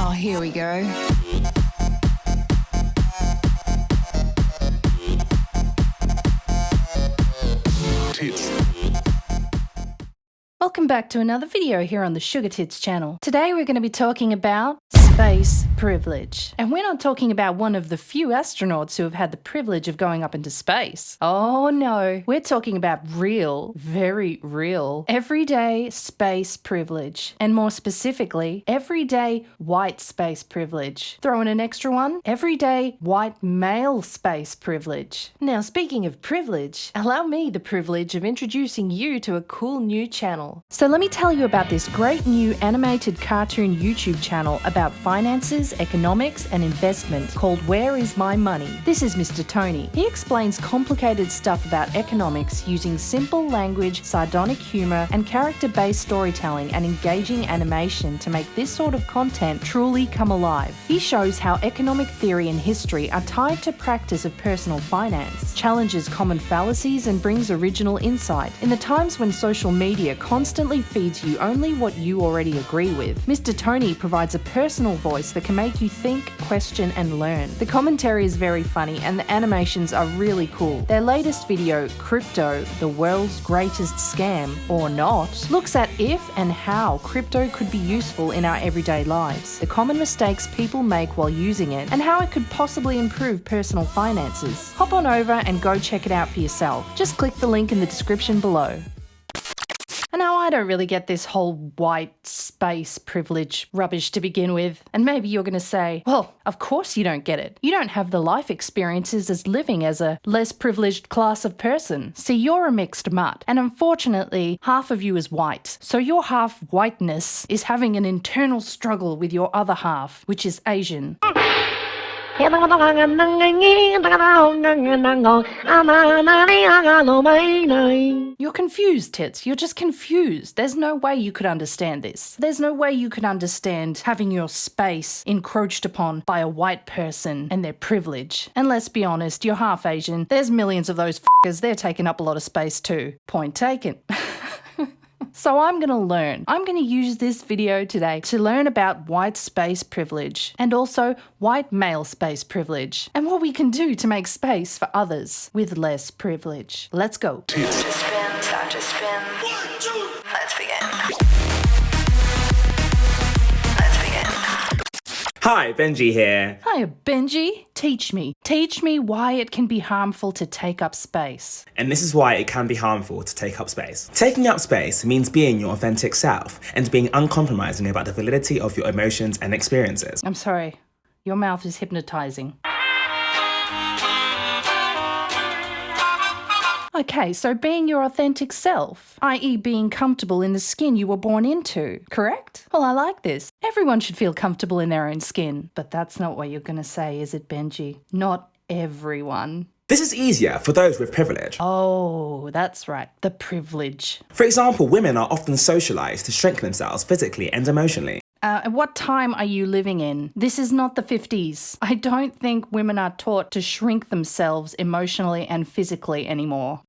Oh, here we go. Tits. Welcome back to another video here on the SugarTits channel. Today we're going to be talking about space privilege. And we're not talking about one of the few astronauts who have had the privilege of going up into space. Oh no, we're talking about real, very real, everyday space privilege. And more specifically, everyday white space privilege. Throw in an extra one, everyday white male space privilege. Now speaking of privilege, allow me the privilege of introducing you to a cool new channel. So let me tell you about this great new animated cartoon YouTube channel about finances, economics and investment called Where Is My Money? This is Mr. Tony. He explains complicated stuff about economics using simple language, sardonic humour and character-based storytelling and engaging animation to make this sort of content truly come alive. He shows how economic theory and history are tied to practice of personal finance, challenges common fallacies and brings original insight. In the times when social media constantly feeds you only what you already agree with, Mr. Tony provides a personal voice that can make you think, question and learn. The commentary is very funny and the animations are really cool. Their latest video, Crypto, the world's greatest scam, or not, looks at if and how crypto could be useful in our everyday lives, the common mistakes people make while using it, and how it could possibly improve personal finances. Hop on over and go check it out for yourself. Just click the link in the description below. And now I don't really get this whole white space privilege rubbish to begin with. And maybe you're going to say, well, of course you don't get it. You don't have the life experiences as living as a less privileged class of person. See, you're a mixed mutt. And unfortunately, half of you is white. So your half whiteness is having an internal struggle with your other half, which is Asian. You're confused, Tits. You're just confused. There's no way you could understand this. There's no way you could understand having your space encroached upon by a white person and their privilege. And let's be honest, you're half Asian. There's millions of those f***ers. They're taking up a lot of space too. Point taken. So I'm going to learn. I'm going to use this video today to learn about white space privilege and also white male space privilege and what we can do to make space for others with less privilege. Let's go. Start to spin, start to spin. Let's begin. Let's begin. Hi, Benji here. Hiya, Benji. Teach me why it can be harmful to take up space. And this is why it can be harmful to take up space. Taking up space means being your authentic self and being uncompromising about the validity of your emotions and experiences. I'm sorry, your mouth is hypnotizing. Okay, so being your authentic self, i.e. being comfortable in the skin you were born into, correct? Well, I like this. Everyone should feel comfortable in their own skin. But that's not what you're going to say, is it, Benji? Not everyone. This is easier for those with privilege. Oh, that's right, the privilege. For example, women are often socialized to shrink themselves physically and emotionally. What time are you living in? This is not the 50s. I don't think women are taught to shrink themselves emotionally and physically anymore.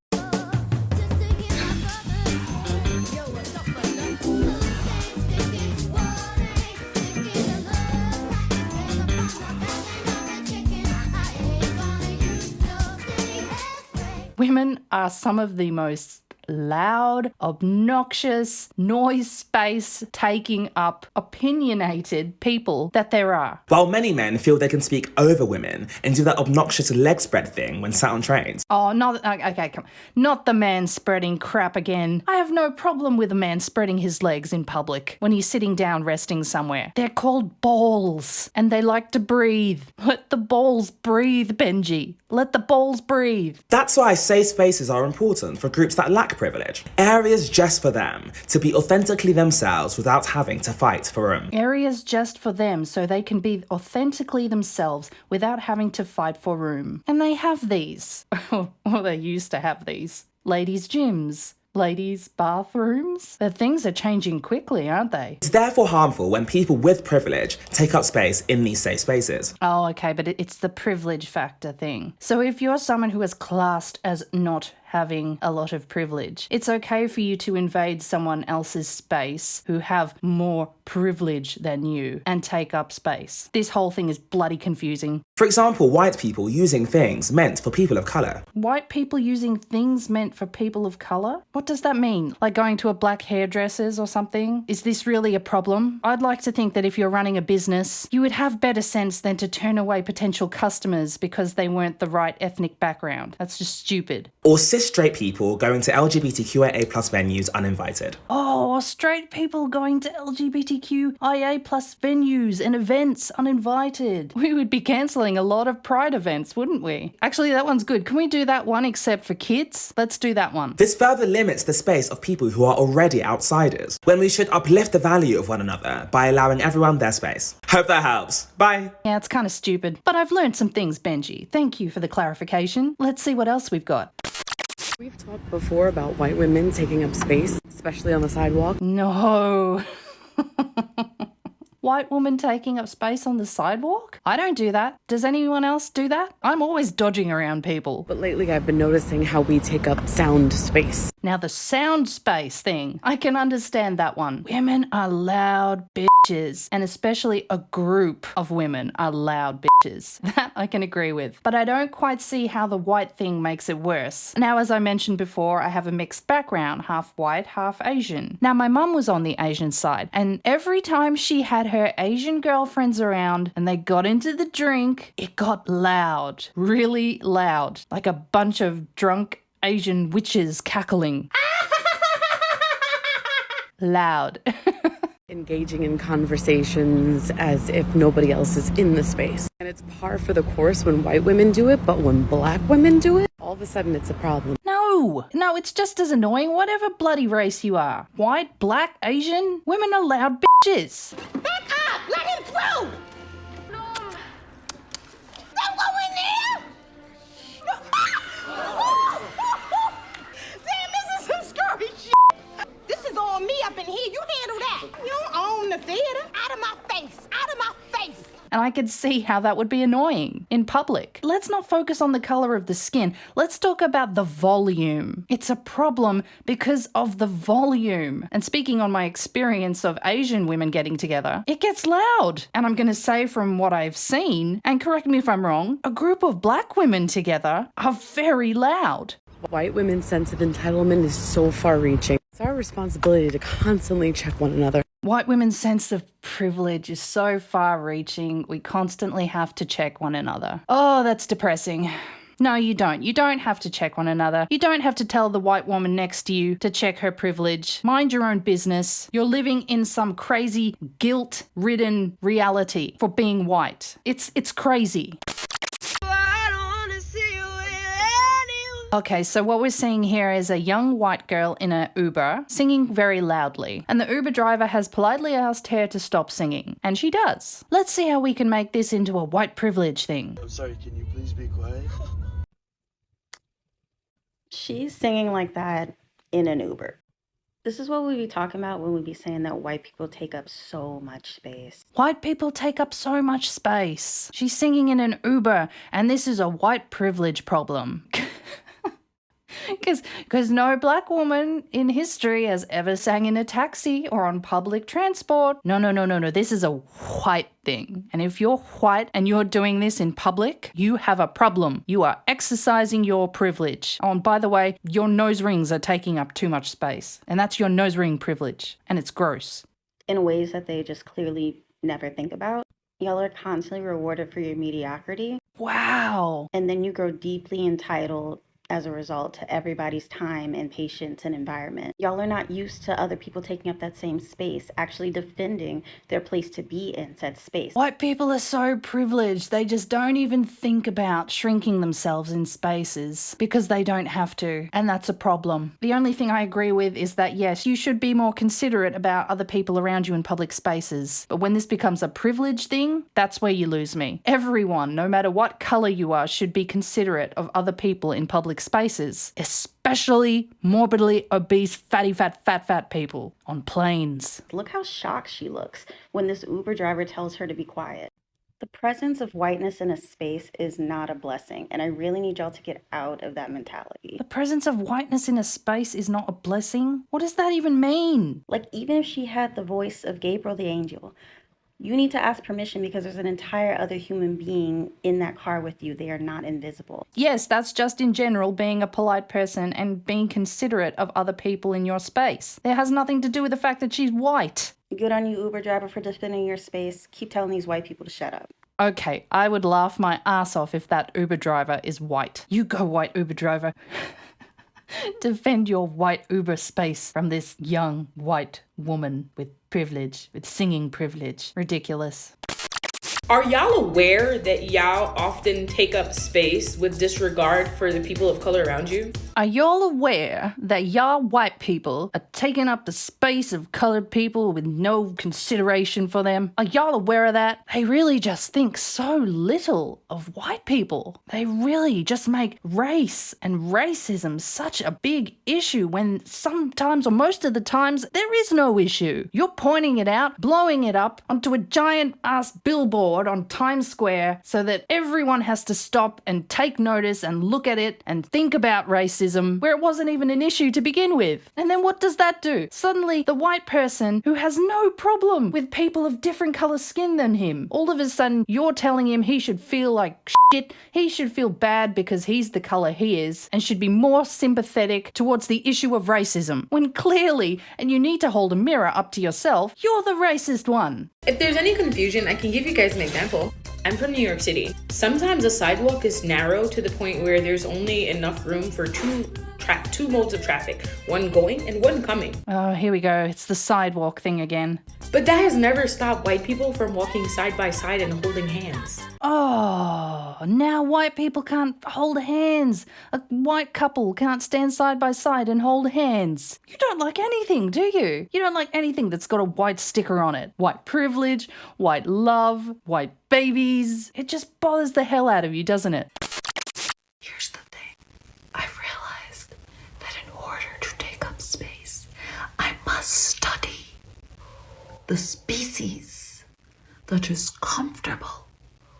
Women are some of the most loud, obnoxious, noise space taking up, opinionated people that there are. While many men feel they can speak over women and do that obnoxious leg spread thing when sat on trains. Oh, okay, come on. Not the man spreading crap again. I have no problem with a man spreading his legs in public when he's sitting down resting somewhere. They're called balls and they like to breathe. Let the balls breathe, Benji. Let the balls breathe. That's why safe spaces are important for groups that lack privilege. Areas just for them to be authentically themselves without having to fight for room. Areas just for them so they can be authentically themselves without having to fight for room. And they have these. Or they used to have these. Ladies' gyms. Ladies' bathrooms? But things are changing quickly, aren't they? It's therefore harmful when people with privilege take up space in these safe spaces. Oh, okay, but it's the privilege factor thing. So if you're someone who is classed as not having a lot of privilege. It's okay for you to invade someone else's space who have more privilege than you and take up space. This whole thing is bloody confusing. For example, white people using things meant for people of colour. White people using things meant for people of colour? What does that mean? Like going to a black hairdresser's or something? Is this really a problem? I'd like to think that if you're running a business, you would have better sense than to turn away potential customers because they weren't the right ethnic background. That's just stupid. Or cis straight people going to LGBTQIA+ venues uninvited. Oh, or straight people going to LGBTQIA+ venues and events uninvited. We would be cancelling a lot of pride events, wouldn't we? Actually, that one's good. Can we do that one except for kids? Let's do that one. This further limits the space of people who are already outsiders, when we should uplift the value of one another by allowing everyone their space. Hope that helps. Bye. Yeah, it's kind of stupid, but I've learned some things, Benji. Thank you for the clarification. Let's see what else we've got. We've talked before about white women taking up space, especially on the sidewalk. No. White woman taking up space on the sidewalk? I don't do that. Does anyone else do that? I'm always dodging around people. But lately I've been noticing how we take up sound space. Now the sound space thing, I can understand that one. Women are loud bitches, and especially a group of women are loud bitches. That I can agree with. But I don't quite see how the white thing makes it worse. Now, as I mentioned before, I have a mixed background, half white, half Asian. Now, my mum was on the Asian side, and every time she had her Asian girlfriends around and they got into the drink, it got loud, really loud, like a bunch of drunk Asian witches cackling. Loud. Engaging in conversations as if nobody else is in the space. And it's par for the course when white women do it, but when black women do it, all of a sudden it's a problem. No, it's just as annoying, whatever bloody race you are. White, black, Asian, women are loud bitches. Back up! Let him through! No. Don't go in there! No. Damn, this is some scary shit. This is all me up in here. You handle that. You don't own the theater. Out of my face. Out of my face. And I could see how that would be annoying in public. Let's not focus on the colour of the skin. Let's talk about the volume. It's a problem because of the volume. And speaking on my experience of Asian women getting together, it gets loud. And I'm going to say from what I've seen, and correct me if I'm wrong, a group of black women together are very loud. White women's sense of entitlement is so far-reaching. It's our responsibility to constantly check one another. White women's sense of privilege is so far-reaching, we constantly have to check one another. Oh, that's depressing. No, you don't. You don't have to check one another. You don't have to tell the white woman next to you to check her privilege. Mind your own business. You're living in some crazy guilt-ridden reality for being white. It's crazy. Okay, so what we're seeing here is a young white girl in an Uber singing very loudly, and the Uber driver has politely asked her to stop singing, and she does. Let's see how we can make this into a white privilege thing. I'm sorry, can you please be quiet? She's singing like that in an Uber. This is what we be talking about when we be saying that white people take up so much space. White people take up so much space. She's singing in an Uber, and this is a white privilege problem. Because no black woman in history has ever sang in a taxi or on public transport. No. This is a white thing. And if you're white and you're doing this in public, you have a problem. You are exercising your privilege. Oh, and by the way, your nose rings are taking up too much space. And that's your nose ring privilege. And it's gross. In ways that they just clearly never think about. Y'all are constantly rewarded for your mediocrity. Wow. And then you grow deeply entitled as a result to everybody's time and patience and environment. Y'all are not used to other people taking up that same space, actually defending their place to be in said space. White people are so privileged, they just don't even think about shrinking themselves in spaces because they don't have to, and that's a problem. The only thing I agree with is that yes, you should be more considerate about other people around you in public spaces, but when this becomes a privilege thing, that's where you lose me. Everyone, no matter what colour you are, should be considerate of other people in public spaces, especially morbidly obese, fat people on planes. Look how shocked she looks when this Uber driver tells her to be quiet. The presence of whiteness in a space is not a blessing, and I really need y'all to get out of that mentality. The presence of whiteness in a space is not a blessing? What does that even mean? Like, even if she had the voice of Gabriel the angel, you need to ask permission because there's an entire other human being in that car with you. They are not invisible. Yes, that's just in general being a polite person and being considerate of other people in your space. It has nothing to do with the fact that she's white. Good on you, Uber driver, for defending your space. Keep telling these white people to shut up. Okay, I would laugh my ass off if that Uber driver is white. You go, white Uber driver. Defend your white Uber space from this young white woman with privilege, with singing privilege. Ridiculous. Are y'all aware that y'all often take up space with disregard for the people of color around you? Are y'all aware that y'all white people are taking up the space of colored people with no consideration for them? Are y'all aware of that? They really just think so little of white people. They really just make race and racism such a big issue when sometimes or most of the times there is no issue. You're pointing it out, blowing it up onto a giant ass billboard on Times Square so that everyone has to stop and take notice and look at it and think about racism where it wasn't even an issue to begin with. And then what does that do? Suddenly the white person who has no problem with people of different color skin than him, all of a sudden you're telling him he should feel like shit, he should feel bad because he's the color he is and should be more sympathetic towards the issue of racism, when clearly, and you need to hold a mirror up to yourself, you're the racist one. If there's any confusion, I can give you guys an example. I'm from New York City. Sometimes a sidewalk is narrow to the point where there's only enough room for two modes of traffic, one going and one coming. Oh, here we go. It's the sidewalk thing again. But that has never stopped white people from walking side by side and holding hands. Oh, now white people can't hold hands. A white couple can't stand side by side and hold hands. You don't like anything, do you? You don't like anything that's got a white sticker on it. White privilege, white love, white babies. It just bothers the hell out of you, doesn't it? Here's the thing. I've realized that in order to take up space, I must study the species that is comfortable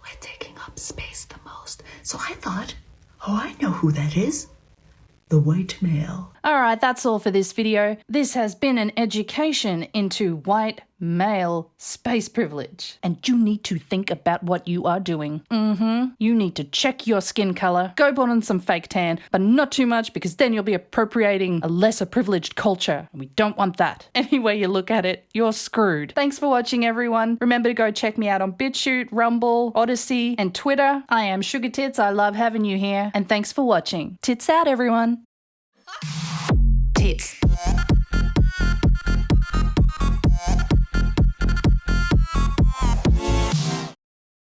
with taking up space the most. So I thought, oh, I know who that is. The white male. Alright, that's all for this video. This has been an education into white male space privilege. And you need to think about what you are doing. You need to check your skin color, go put on some fake tan, but not too much because then you'll be appropriating a lesser privileged culture. And we don't want that. Any way you look at it, you're screwed. Thanks for watching, everyone. Remember to go check me out on BitChute, Rumble, Odyssey, and Twitter. I am SugarTits. I love having you here. And thanks for watching. Tits out, everyone.